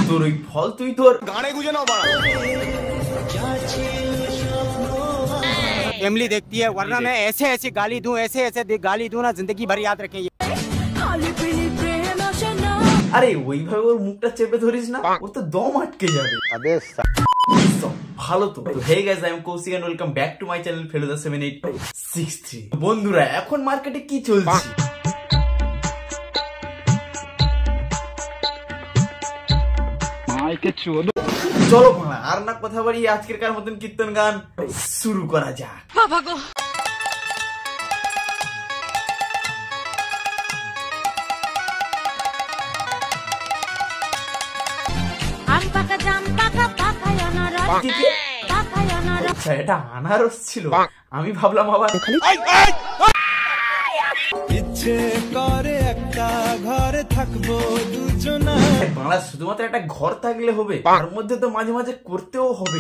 তোর ওই ফল তুই তোর গানে গুঁজে নাও বাড়া। फैमिली देखती है वरना मैं ऐसे ऐसे गाली दूं गाली दूं ना जिंदगी भर याद रखें। আরে ওইভাবে ওর মুখটা চেপে ধরিস না, ওর তো দম আটকে যাবে। ভালো তো। Hey guys, I am Kaushik and welcome back to my channel Feluda 7863। বন্ধুরা এখন মার্কেটে কি চলছে? চলো ভাড়া আর না কথা বাড়িয়ে আজকের কার মতন কীর্তন গান শুরু করা যাক। বাবা গো আচ্ছা এটা আনারস ছিল, আমি ভাবলাম আবার ইচ্ছে করে একটা ঘরে থাকবো দুজনা। বাংলা শুধুমাত্র একটা ঘর থাকলে হবে, তার মধ্যে তো মাঝে মাঝে করতেও হবে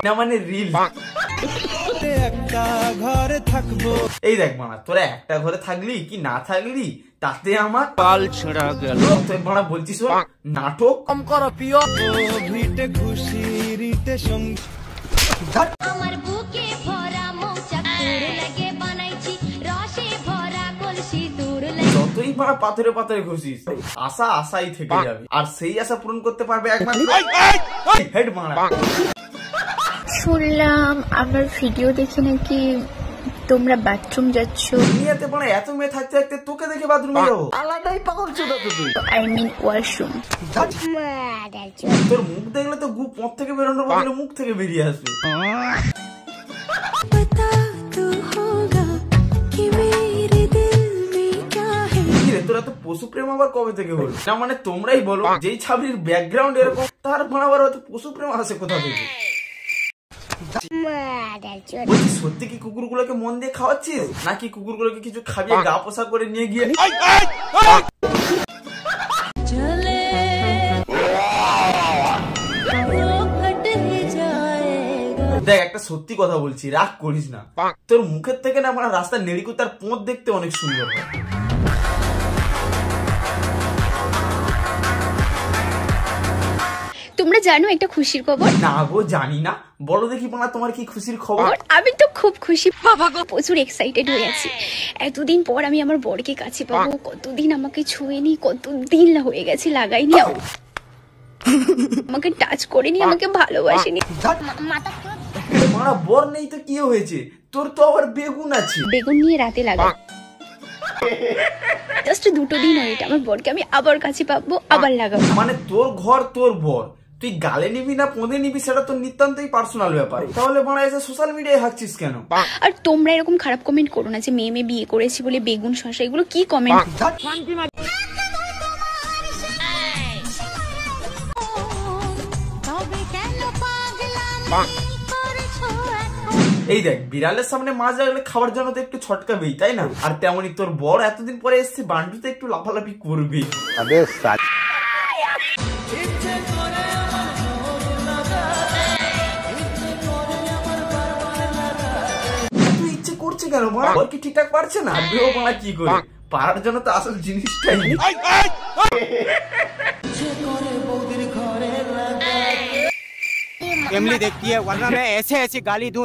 না, মানে রিল। একটা ঘরে থাকবো। এই দেখ বাংলা, তোরা একটা ঘরে থাকলি কি না থাকলি তাতে আমার पाल छिड़ा गया। তুই বাংলা বলছিস নাটক कम करो पियो। ভিটে খুশি রিতে সঙ্গী। আমার বুকে ভরা মৌচাক তোর লাগে বানাইছি, রসে ভরা কলসি তোর লাগে। যতই বাড়া পাথরে পাথরে ঘুষিস, আশা আশাই থেকে যাবে, আর সেই আশা পূরণ করতে পারবে একমাত্র হেড মারা। শুনলাম আমার ভিডিও দেখে নাকি তোমরা বাথরুম যাচ্ছ। দুনিয়াতে বাড়া এত মেয়ে থাকতে থাকতে তোকে দেখে বাথরুমে যাবো? আলাদাই পাগল চোদা তো তুই। I mean washroom. তোর মুখ দেখলে তো গু পথ থেকে বেরোনোর বদলে মুখ থেকে বেরিয়ে আসবে। তোরা তো পশু প্রেম আবার কবে থেকে হলো? না মানে তোমরাই বলো, যেই ছাবড়ির ব্যাকগ্রাউন্ড এরকম তার আবার হয়তো পশু প্রেম আসে কোথা থেকে? বলছি সত্যি কি কুকুরগুলোকে মন দিয়ে খাওয়াচ্ছিস, নাকি কুকুরগুলোকে কিছু খাবিয়ে গা পোষা করে নিয়ে গিয়ে? দেখ একটা সত্যি কথা বলছি, রাগ করিস না, তোর মুখের থেকে না মানে রাস্তার নেড়িকুতার পোঁত দেখতে অনেক সুন্দর হয়। তোমরা জানো একটা খুশির খবর? না গো জানি না, বলো দেখি বাবা তোমার কি খুশির খবর? আমি তো খুব খুশি বাবা গো, প্রচুর এক্সাইটেড হয়ে আছি। এতদিন পর আমি আমার বরকে কাছে পাবো। কতদিন আমাকে ছুঁয়েনি, কতদিন হয়ে গেছে লাগাইনি, আমাকে টাচ করেনি, আমাকে ভালোবাসেনি। মারা বর নেই তো কি হয়েছে, তোর তো আবার বেগুন আছে। বেগুন নিয়ে রাতে লাগা জাস্ট 2 দিন ওয়েট, আমার বরকে আমি আবার কাছে পাবো, আবার লাগাবো। মানে তোর ঘর তোর বর, তুই গালে নিবি না পোঁদে নিবি সেটা তো নিতান্তই পার্সোনাল ব্যাপার, তাহলে মারা এসে সোশ্যাল মিডিয়ায় হাঁকছিস কেন? আর তোমরা এরকম খারাপ কমেন্ট করো না যে মেয়ে বিয়ে করেছি বলে বেগুন শসা, এগুলো কি কমেন্ট? এই দেখ বিড়ালের সামনে মাছ রাখলে খাবার জন্য তো একটু ছটকাবেই, তাই না? আর তেমনই তোর বর এতদিন পরে এসছে, বান্ডুতে একটু লাফালাফি করবি। তুই ইচ্ছে করছে কেন বল? বর কি ঠিকঠাক পারছে না? বিয়েও বলা কি করে পারার জন্য তো আসল জিনিসটাই फैमिली देखती है वरना मैं ऐसे ऐसे गाली दूं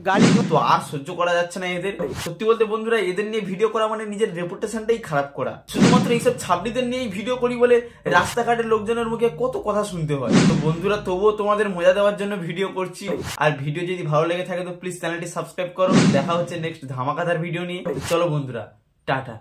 गाली दूं। তো আর সহ্য করা যাচ্ছে না এদের। সত্যি বলতে বন্ধুরা, এদের নিয়ে ভিডিও করা মানে নিজের রেপুটেশনটাই খারাপ করা। শুধুমাত্র এইসব ছাবড়িদের নিয়েই ভিডিও করি বলে রাস্তাঘাটের লোকজনের মুখে কত কথা শুনতে হয়। তো বন্ধুরা তবুও তোমাদের মজা দেওয়ার জন্য ভিডিও করছি। আর ভিডিও যদি ভালো লেগে থাকে তো প্লিজ চ্যানেলটি সাবস্ক্রাইব করো। দেখা হচ্ছে নেক্সট ধামাকাদার ভিডিও নিয়ে। চলো বন্ধুরা, টাটা।